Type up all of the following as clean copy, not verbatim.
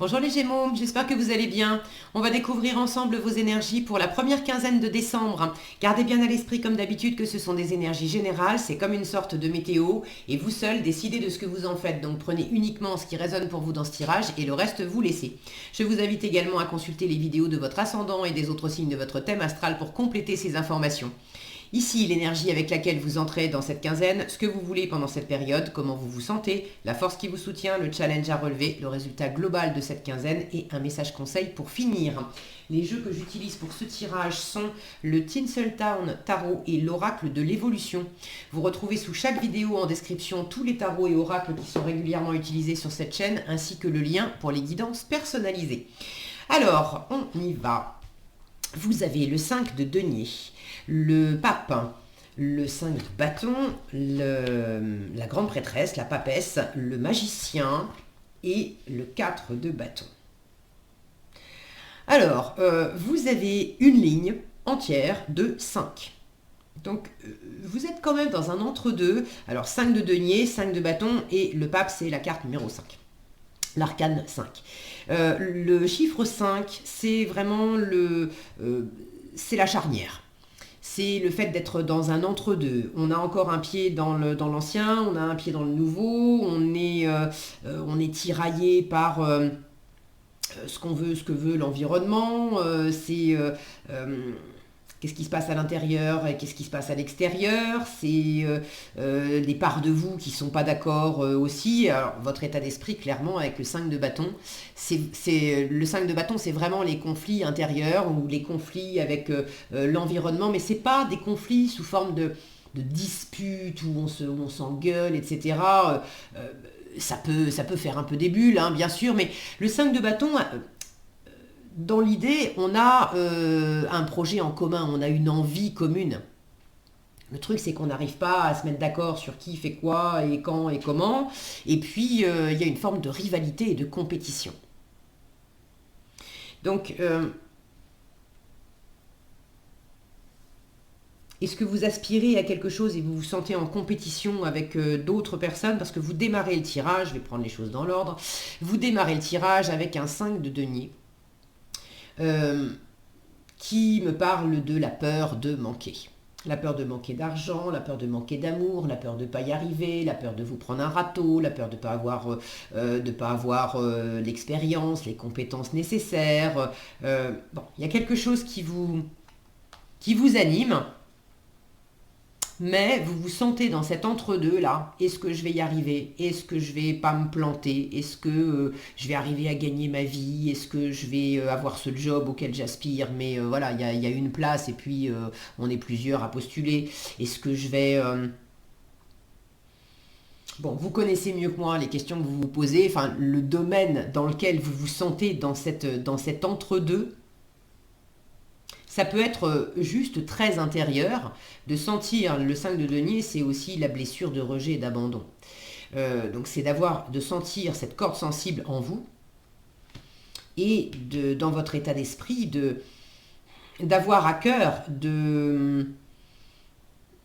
Bonjour les Gémeaux, j'espère que vous allez bien. On va découvrir ensemble vos énergies pour la première quinzaine de décembre. Gardez bien à l'esprit comme d'habitude que ce sont des énergies générales, c'est comme une sorte de météo et vous seuls décidez de ce que vous en faites. Donc prenez uniquement ce qui résonne pour vous dans ce tirage et le reste vous laissez. Je vous invite également à consulter les vidéos de votre ascendant et des autres signes de votre thème astral pour compléter ces informations. Ici, l'énergie avec laquelle vous entrez dans cette quinzaine, ce que vous voulez pendant cette période, comment vous vous sentez, la force qui vous soutient, le challenge à relever, le résultat global de cette quinzaine et un message conseil pour finir. Les jeux que j'utilise pour ce tirage sont le Tinseltown Tarot et l'Oracle de l'évolution. Vous retrouvez sous chaque vidéo en description tous les tarots et oracles qui sont régulièrement utilisés sur cette chaîne, ainsi que le lien pour les guidances personnalisées. Alors, on y va. Vous avez le 5 de denier, le pape, le 5 de bâton, la grande prêtresse, la papesse, le magicien et le 4 de bâton. Alors, vous avez une ligne entière de 5. Donc, vous êtes quand même dans un entre-deux. Alors, 5 de denier, 5 de bâton et le pape, c'est la carte numéro 5. L'arcane 5. Le chiffre 5, c'est vraiment c'est la charnière. C'est le fait d'être dans un entre-deux. On a encore un pied dans l'ancien, on a un pied dans le nouveau, on est tiraillé par ce qu'on veut, ce que veut l'environnement. Qu'est-ce qui se passe à l'intérieur et qu'est-ce qui se passe à l'extérieur. C'est des parts de vous qui ne sont pas d'accord aussi. Alors, votre état d'esprit, clairement, avec le 5 de bâton, le 5 de bâton, c'est vraiment les conflits intérieurs ou les conflits avec l'environnement, mais ce n'est pas des conflits sous forme de disputes où on s'engueule, etc. Ça peut faire un peu des bulles, hein, bien sûr, mais le 5 de bâton... dans l'idée, on a un projet en commun, on a une envie commune. Le truc, c'est qu'on n'arrive pas à se mettre d'accord sur qui fait quoi et quand et comment. Et puis, il y a une forme de rivalité et de compétition. Donc, est-ce que vous aspirez à quelque chose et vous vous sentez en compétition avec d'autres personnes? Parce que vous démarrez le tirage, je vais prendre les choses dans l'ordre, vous démarrez le tirage avec un 5 de denier. Qui me parle de la peur de manquer. La peur de manquer d'argent, la peur de manquer d'amour, la peur de ne pas y arriver, la peur de vous prendre un râteau, la peur de ne pas avoir l'expérience, les compétences nécessaires. Bon, il y a quelque chose qui vous anime, mais vous vous sentez dans cet entre-deux là. Est-ce que je vais y arriver? Est-ce que je vais pas me planter? Est-ce que je vais arriver à gagner ma vie? Est-ce que je vais avoir ce job auquel j'aspire? Mais voilà, il y a une place et puis on est plusieurs à postuler. Est-ce que je vais... Bon, vous connaissez mieux que moi les questions que vous vous posez, enfin le domaine dans lequel vous vous sentez dans cet entre-deux. Ça peut être juste très intérieur, de sentir le 5 de denier, c'est aussi la blessure de rejet et d'abandon. Donc c'est de sentir cette corde sensible en vous et dans votre état d'esprit d'avoir à cœur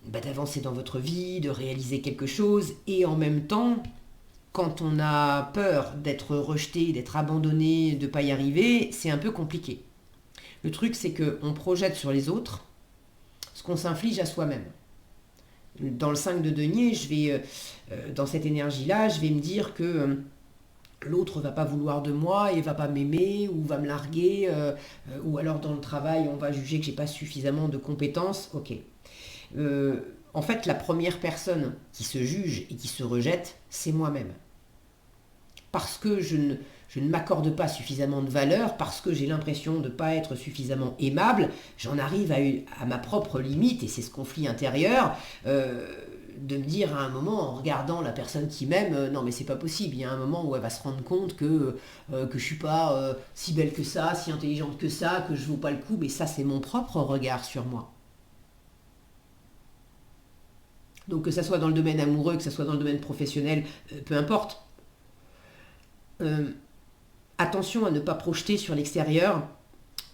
d'avancer dans votre vie, de réaliser quelque chose et en même temps, quand on a peur d'être rejeté, d'être abandonné, de ne pas y arriver, c'est un peu compliqué. Le truc, c'est qu'on projette sur les autres ce qu'on s'inflige à soi-même. Dans le 5 de denier, dans cette énergie-là, je vais me dire que l'autre va pas vouloir de moi et va pas m'aimer ou va me larguer, ou alors dans le travail, on va juger que j'ai pas suffisamment de compétences. Ok. En fait, la première personne qui se juge et qui se rejette, c'est moi-même. Parce que je ne m'accorde pas suffisamment de valeur, parce que j'ai l'impression de ne pas être suffisamment aimable, j'en arrive à ma propre limite, et c'est ce conflit intérieur, de me dire à un moment, en regardant la personne qui m'aime, non mais c'est pas possible, il y a un moment où elle va se rendre compte que je suis pas si belle que ça, si intelligente que ça, que je vaux pas le coup, mais ça c'est mon propre regard sur moi. Donc que ça soit dans le domaine amoureux, que ça soit dans le domaine professionnel, peu importe. Attention à ne pas projeter sur l'extérieur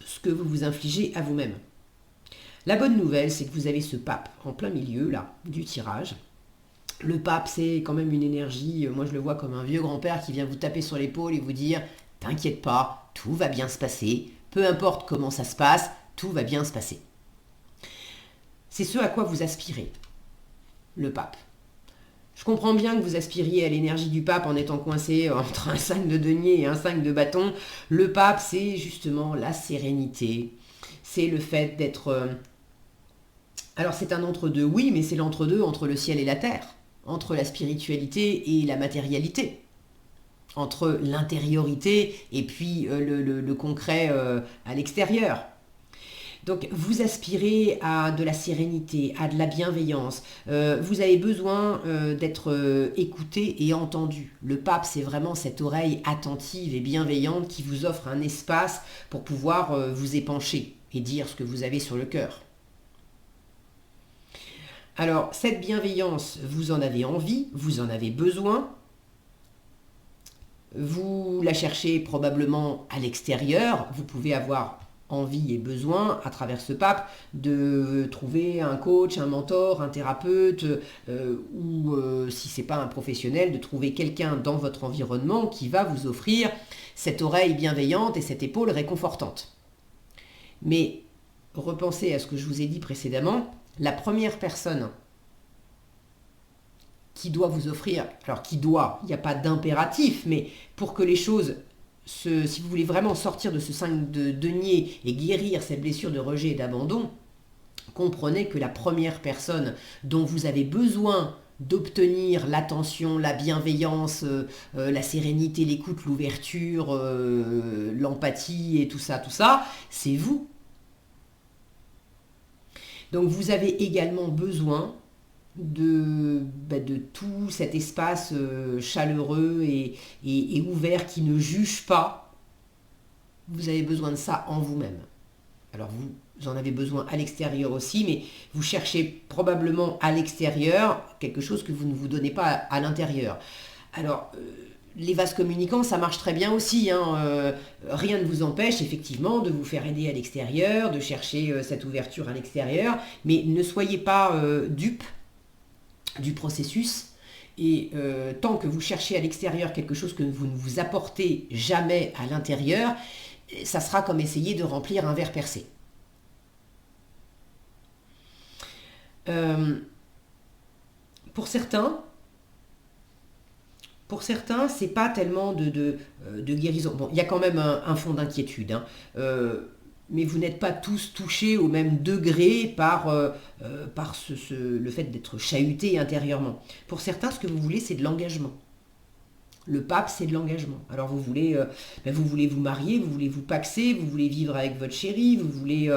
ce que vous vous infligez à vous-même. La bonne nouvelle, c'est que vous avez ce pape en plein milieu là du tirage. Le pape, c'est quand même une énergie, moi je le vois comme un vieux grand-père qui vient vous taper sur l'épaule et vous dire t'inquiète pas, tout va bien se passer, peu importe comment ça se passe, tout va bien se passer. C'est ce à quoi vous aspirez, le pape. Je comprends bien que vous aspiriez à l'énergie du pape en étant coincé entre un 5 de denier et un 5 de bâton. Le pape, c'est justement la sérénité. C'est le fait d'être... Alors c'est un entre-deux, oui, mais c'est l'entre-deux entre le ciel et la terre, entre la spiritualité et la matérialité, entre l'intériorité et puis le concret à l'extérieur. Donc vous aspirez à de la sérénité, à de la bienveillance. Vous avez besoin d'être écouté et entendu. Le pape, c'est vraiment cette oreille attentive et bienveillante qui vous offre un espace pour pouvoir vous épancher et dire ce que vous avez sur le cœur. Alors cette bienveillance, vous en avez envie, vous en avez besoin. Vous la cherchez probablement à l'extérieur. Vous pouvez avoir envie et besoin, à travers ce pape, de trouver un coach, un mentor, un thérapeute, ou si ce n'est pas un professionnel, de trouver quelqu'un dans votre environnement qui va vous offrir cette oreille bienveillante et cette épaule réconfortante. Mais repensez à ce que je vous ai dit précédemment, la première personne qui doit vous offrir, alors qui doit, il n'y a pas d'impératif, mais pour que les choses, si vous voulez vraiment sortir de ce 5 de denier et guérir cette blessure de rejet et d'abandon, comprenez que la première personne dont vous avez besoin d'obtenir l'attention, la bienveillance, la sérénité, l'écoute, l'ouverture, l'empathie et tout ça, c'est vous. Donc vous avez également besoin de tout cet espace chaleureux et ouvert qui ne juge pas. Vous avez besoin de ça en vous-même. Alors vous en avez besoin à l'extérieur aussi, mais vous cherchez probablement à l'extérieur quelque chose que vous ne vous donnez pas à l'intérieur. Alors les vases communicants, ça marche très bien aussi. Rien ne vous empêche effectivement de vous faire aider à l'extérieur, de chercher cette ouverture à l'extérieur, mais ne soyez pas dupes du processus. Et tant que vous cherchez à l'extérieur quelque chose que vous ne vous apportez jamais à l'intérieur, ça sera comme essayer de remplir un verre percé. Pour certains, c'est pas tellement de guérison. Bon, il y a quand même un fond d'inquiétude, mais vous n'êtes pas tous touchés au même degré par le fait d'être chahuté intérieurement. Pour certains, ce que vous voulez, c'est de l'engagement. Le pape, c'est de l'engagement. Alors vous voulez vous marier, vous voulez vous paxer, vous voulez vivre avec votre chérie, vous voulez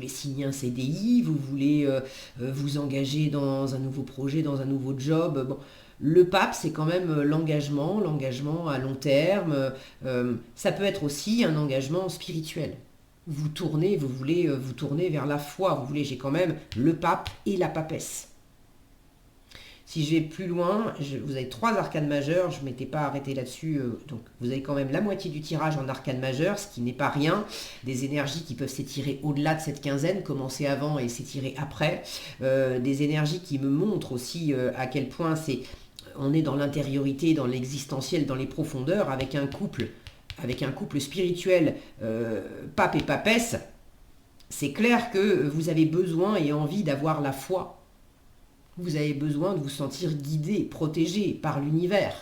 signer un CDI, vous voulez vous engager dans un nouveau projet, dans un nouveau job. Bon, le pape, c'est quand même l'engagement à long terme. Ça peut être aussi un engagement spirituel. Vous voulez vous tourner vers la foi. Vous voulez, j'ai quand même le pape et la papesse. Si je vais plus loin, vous avez 3 arcanes majeures, je ne m'étais pas arrêté là-dessus, donc vous avez quand même la moitié du tirage en arcanes majeures, ce qui n'est pas rien, des énergies qui peuvent s'étirer au-delà de cette quinzaine, commencer avant et s'étirer après, des énergies qui me montrent aussi à quel point on est dans l'intériorité, dans l'existentiel, dans les profondeurs, avec un couple spirituel, pape et papesse. C'est clair que vous avez besoin et envie d'avoir la foi. Vous avez besoin de vous sentir guidé, protégé par l'univers.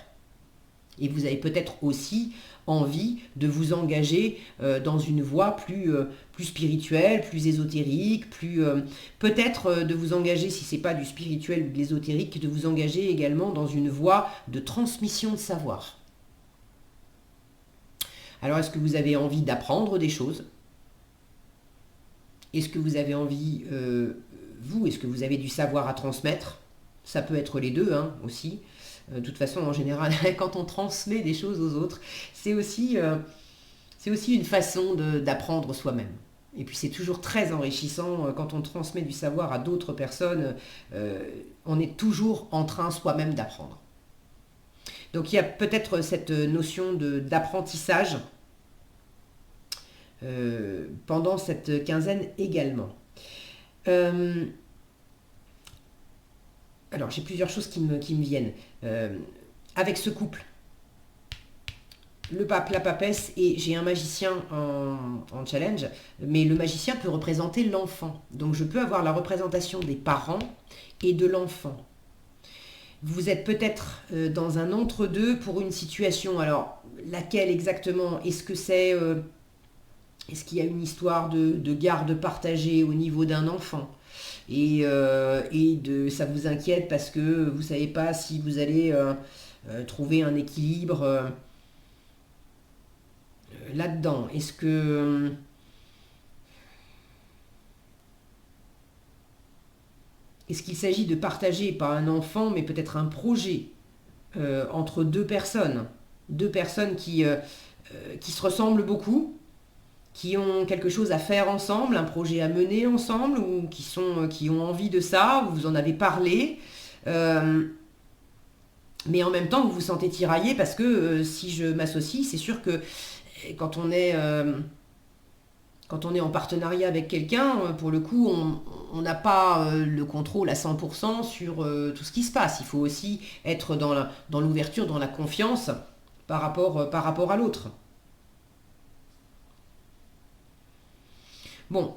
Et vous avez peut-être aussi envie de vous engager dans une voie plus spirituelle, plus ésotérique, peut-être de vous engager, si ce n'est pas du spirituel ou de l'ésotérique, de vous engager également dans une voie de transmission de savoir. Alors, est-ce que vous avez envie d'apprendre des choses ? Est-ce que vous avez envie... est-ce que vous avez du savoir à transmettre ? Ça peut être les deux aussi. De toute façon, en général, quand on transmet des choses aux autres, c'est aussi une façon d'apprendre soi-même. Et puis c'est toujours très enrichissant quand on transmet du savoir à d'autres personnes. On est toujours en train soi-même d'apprendre. Donc il y a peut-être cette notion d'apprentissage pendant cette quinzaine également. Alors, j'ai plusieurs choses qui me viennent. Avec ce couple, le pape, la papesse, et j'ai un magicien en challenge, mais le magicien peut représenter l'enfant. Donc je peux avoir la représentation des parents et de l'enfant. Vous êtes peut-être dans un entre-deux pour une situation. Alors, laquelle exactement? Est-ce que c'est... est-ce qu'il y a une histoire de garde partagée au niveau d'un enfant? Ça vous inquiète parce que vous ne savez pas si vous allez trouver un équilibre là-dedans. Est-ce qu'il s'agit de partager pas un enfant, mais peut-être un projet entre deux personnes qui se ressemblent beaucoup, qui ont quelque chose à faire ensemble, un projet à mener ensemble, ou qui ont envie de ça, vous en avez parlé, mais en même temps vous vous sentez tiraillé parce que si je m'associe, c'est sûr que quand on est en partenariat avec quelqu'un, pour le coup, on n'a pas le contrôle à 100% sur tout ce qui se passe. Il faut aussi être dans l'ouverture, dans la confiance par rapport à l'autre. Bon,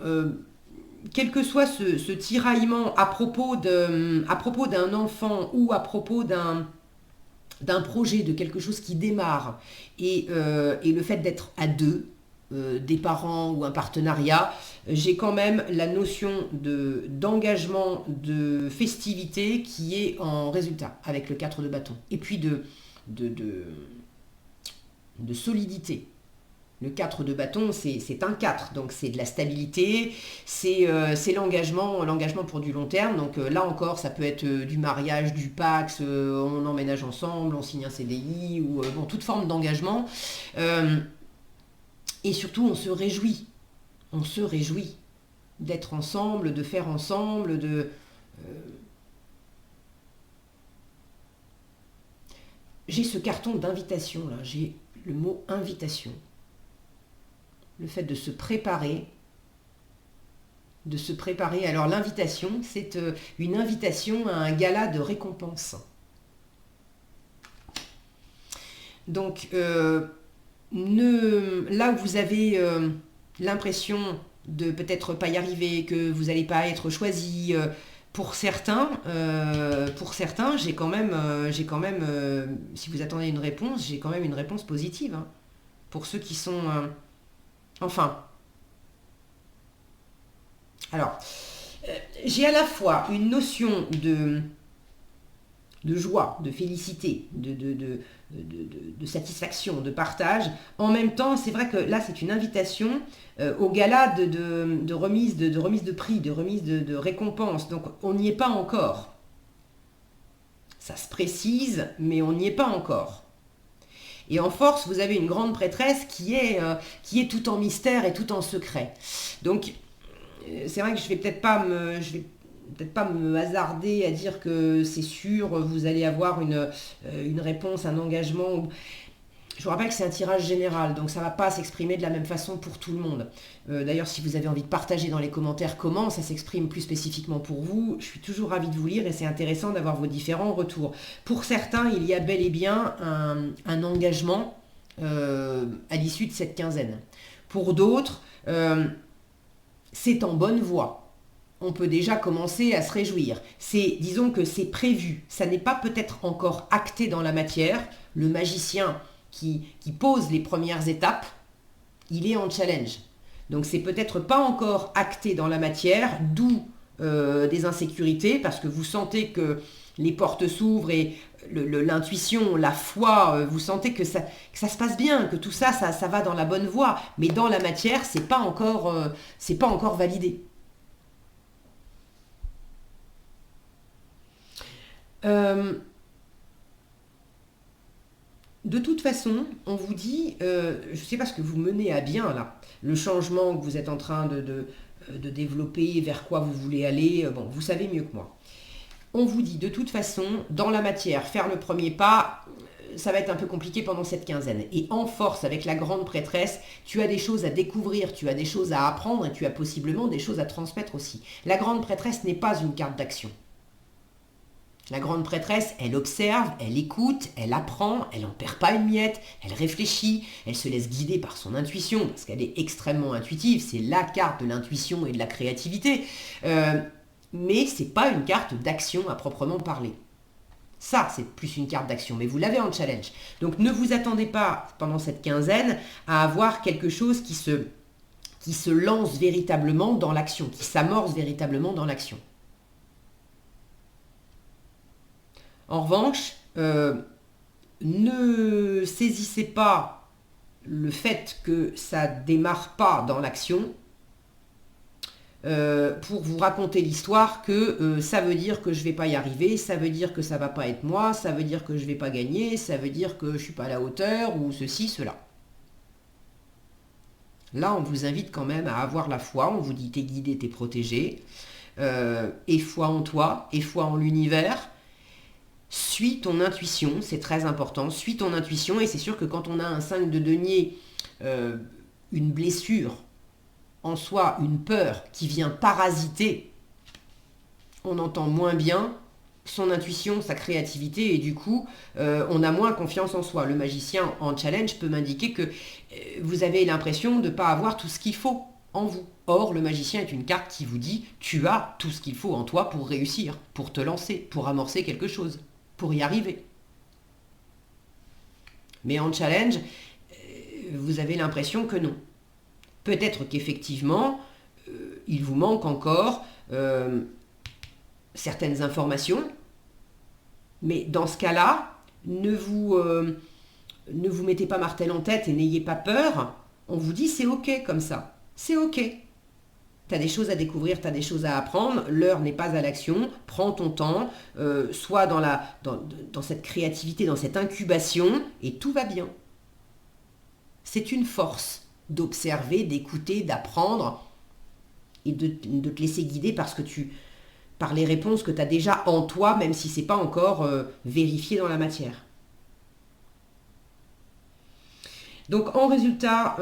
quel que soit ce tiraillement à propos d'un enfant ou à propos d'un projet, de quelque chose qui démarre, et le fait d'être à deux, des parents ou un partenariat, j'ai quand même la notion d'engagement, de festivité qui est en résultat avec le 4 de bâton. Et puis de solidité. Le 4 de bâton, c'est un 4, donc c'est de la stabilité, c'est l'engagement pour du long terme. Donc là encore, ça peut être du mariage, du Pax, on emménage ensemble, on signe un CDI, ou bon, toute forme d'engagement. Et surtout, on se réjouit d'être ensemble, de faire ensemble, J'ai ce carton d'invitation, là, j'ai le mot invitation. Le fait de se préparer. Alors l'invitation, c'est une invitation à un gala de récompense. Donc, là où vous avez l'impression de peut-être pas y arriver, que vous n'allez pas être choisi, pour certains, j'ai quand même, si vous attendez une réponse, j'ai quand même une réponse positive. Hein. Pour ceux qui sont... Enfin. Alors, j'ai à la fois une notion de joie, de félicité, de satisfaction, de partage. En même temps, c'est vrai que là, c'est une invitation au gala de remise de prix, de remise de récompense. Donc, on n'y est pas encore. Ça se précise, mais on n'y est pas encore. Et en force, vous avez une grande prêtresse qui est tout en mystère et tout en secret. Donc, c'est vrai que je vais peut-être pas me hasarder à dire que c'est sûr, vous allez avoir une réponse, un engagement. Je vous rappelle que c'est un tirage général, donc ça ne va pas s'exprimer de la même façon pour tout le monde. D'ailleurs, si vous avez envie de partager dans les commentaires comment ça s'exprime plus spécifiquement pour vous, je suis toujours ravie de vous lire et c'est intéressant d'avoir vos différents retours. Pour certains, il y a bel et bien un engagement à l'issue de cette quinzaine. Pour d'autres, c'est en bonne voie. On peut déjà commencer à se réjouir. Disons que c'est prévu. Ça n'est pas peut-être encore acté dans la matière. Le magicien qui pose les premières étapes, il est en challenge. Donc c'est peut-être pas encore acté dans la matière, d'où des insécurités, parce que vous sentez que les portes s'ouvrent et l'intuition, la foi, vous sentez que ça se passe bien, que tout ça va dans la bonne voie. Mais dans la matière, c'est pas encore validé. De toute façon, on vous dit, je ne sais pas ce que vous menez à bien là, le changement que vous êtes en train de développer, vers quoi vous voulez aller, bon, vous savez mieux que moi. On vous dit de toute façon, dans la matière, faire le premier pas, ça va être un peu compliqué pendant cette quinzaine. Et en force, avec la grande prêtresse, tu as des choses à découvrir, tu as des choses à apprendre et tu as possiblement des choses à transmettre aussi. La grande prêtresse n'est pas une carte d'action. La grande prêtresse, elle observe, elle écoute, elle apprend, elle n'en perd pas une miette, elle réfléchit, elle se laisse guider par son intuition, parce qu'elle est extrêmement intuitive, c'est la carte de l'intuition et de la créativité. Mais ce n'est pas une carte d'action à proprement parler. Ça, c'est plus une carte d'action, mais vous l'avez en challenge. Donc ne vous attendez pas, pendant cette quinzaine, à avoir quelque chose qui se lance véritablement dans l'action, qui s'amorce véritablement dans l'action. En revanche, ne saisissez pas le fait que ça ne démarre pas dans l'action pour vous raconter l'histoire que ça veut dire que je ne vais pas y arriver, ça veut dire que ça ne va pas être moi, ça veut dire que je ne vais pas gagner, ça veut dire que je ne suis pas à la hauteur, ou ceci, cela. Là, on vous invite quand même à avoir la foi, on vous dit t'es guidé, t'es protégé, et foi en toi, et foi en l'univers. Suis ton intuition, c'est très important, suis ton intuition, et c'est sûr que quand on a un 5 de denier, une blessure en soi, une peur qui vient parasiter, on entend moins bien son intuition, sa créativité, et du coup, on a moins confiance en soi. Le magicien en challenge peut m'indiquer que vous avez l'impression de ne pas avoir tout ce qu'il faut en vous. Or, le magicien est une carte qui vous dit, tu as tout ce qu'il faut en toi pour réussir, pour te lancer, pour amorcer quelque chose, pour y arriver. Mais en challenge, vous avez l'impression que non. Peut-être qu'effectivement, il vous manque encore certaines informations, mais dans ce cas-là, ne vous mettez pas martel en tête et n'ayez pas peur. On vous dit c'est ok comme ça, c'est ok. Tu as des choses à découvrir, tu as des choses à apprendre, l'heure n'est pas à l'action, prends ton temps, sois dans cette créativité, dans cette incubation, et tout va bien. C'est une force d'observer, d'écouter, d'apprendre, et de te laisser guider par les réponses que tu as déjà en toi, même si ce n'est pas encore vérifié dans la matière. Donc en résultat,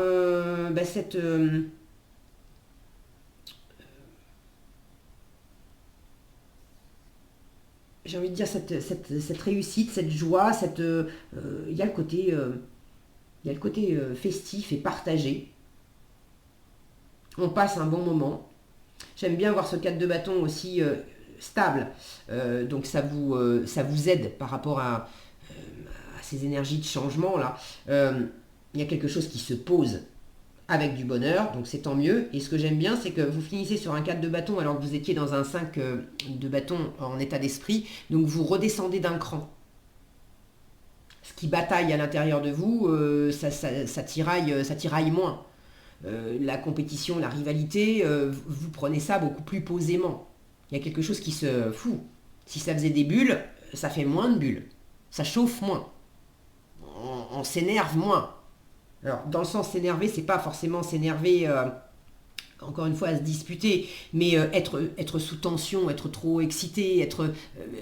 j'ai envie de dire cette réussite, cette joie, il y a le côté festif et partagé. On passe un bon moment. J'aime bien voir ce 4 de bâton aussi stable. Donc ça vous aide par rapport à ces énergies de changement là. Il y a quelque chose qui se pose avec du bonheur, donc c'est tant mieux. Et ce que j'aime bien, c'est que vous finissez sur un 4 de bâton alors que vous étiez dans un 5 de bâton en état d'esprit, donc vous redescendez d'un cran. Ce qui bataille à l'intérieur de vous, ça tiraille moins. La compétition, la rivalité, vous prenez ça beaucoup plus posément. Il y a quelque chose qui se fout. Si ça faisait des bulles, ça fait moins de bulles. Ça chauffe moins. On s'énerve moins. Alors, dans le sens s'énerver, c'est pas forcément s'énerver, encore une fois, à se disputer, mais être sous tension, être trop excité, être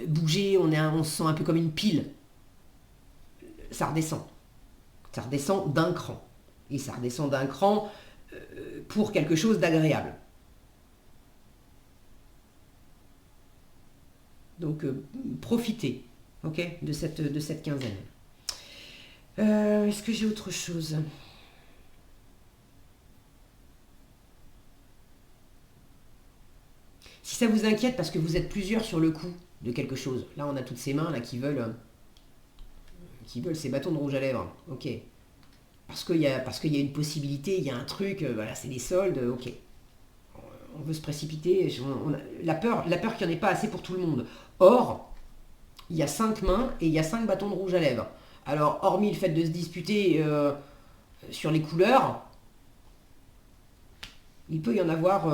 bougé, on se sent un peu comme une pile. Ça redescend. Ça redescend d'un cran. Et ça redescend d'un cran pour quelque chose d'agréable. Donc, profitez, ok, de cette quinzaine. Est-ce que j'ai autre chose ? Si ça vous inquiète parce que vous êtes plusieurs sur le coup de quelque chose, là on a toutes ces mains là qui veulent ces bâtons de rouge à lèvres, ok. Parce qu'il y a une possibilité, il y a un truc, voilà, c'est des soldes, ok. On veut se précipiter, la peur qu'il n'y en ait pas assez pour tout le monde. Or, il y a 5 mains et il y a 5 bâtons de rouge à lèvres. Alors, hormis le fait de se disputer sur les couleurs, il peut y en avoir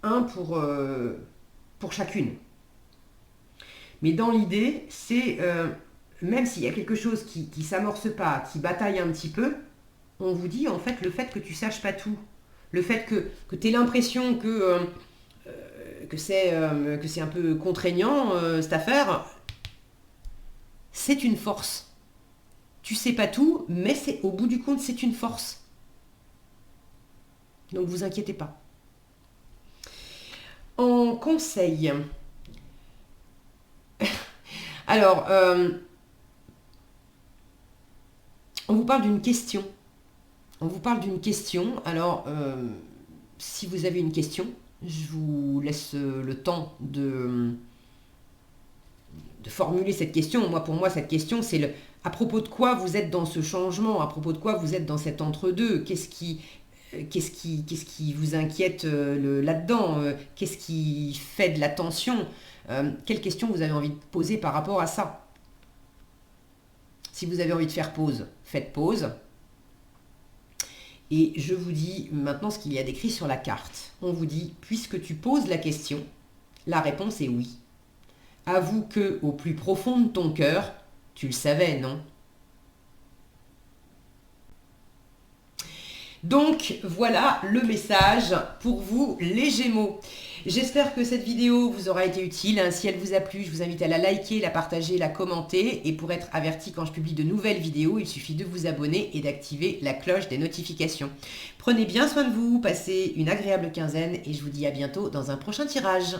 un pour chacune. Mais dans l'idée, c'est, même s'il y a quelque chose qui ne s'amorce pas, qui bataille un petit peu, on vous dit, en fait, le fait que tu saches pas tout, le fait que tu aies l'impression que c'est un peu contraignant, cette affaire, c'est une force. Tu sais pas tout, mais au bout du compte, c'est une force. Donc vous inquiétez pas. En conseil, Alors, on vous parle d'une question. On vous parle d'une question. Alors, si vous avez une question, je vous laisse le temps de formuler cette question. Pour moi, cette question, c'est à propos de quoi vous êtes dans ce changement, à propos de quoi vous êtes dans cet entre-deux, qu'est-ce qui vous inquiète là-dedans, qu'est-ce qui fait de la tension, quelle question vous avez envie de poser par rapport à ça. Si vous avez envie de faire pause, faites pause. Et je vous dis maintenant ce qu'il y a d'écrit sur la carte. On vous dit, puisque tu poses la question, la réponse est oui. Avoue que, au plus profond de ton cœur, tu le savais, non? Donc voilà le message pour vous les Gémeaux. J'espère que cette vidéo vous aura été utile. Si elle vous a plu, je vous invite à la liker, la partager, la commenter. Et pour être averti quand je publie de nouvelles vidéos, il suffit de vous abonner et d'activer la cloche des notifications. Prenez bien soin de vous, passez une agréable quinzaine et je vous dis à bientôt dans un prochain tirage.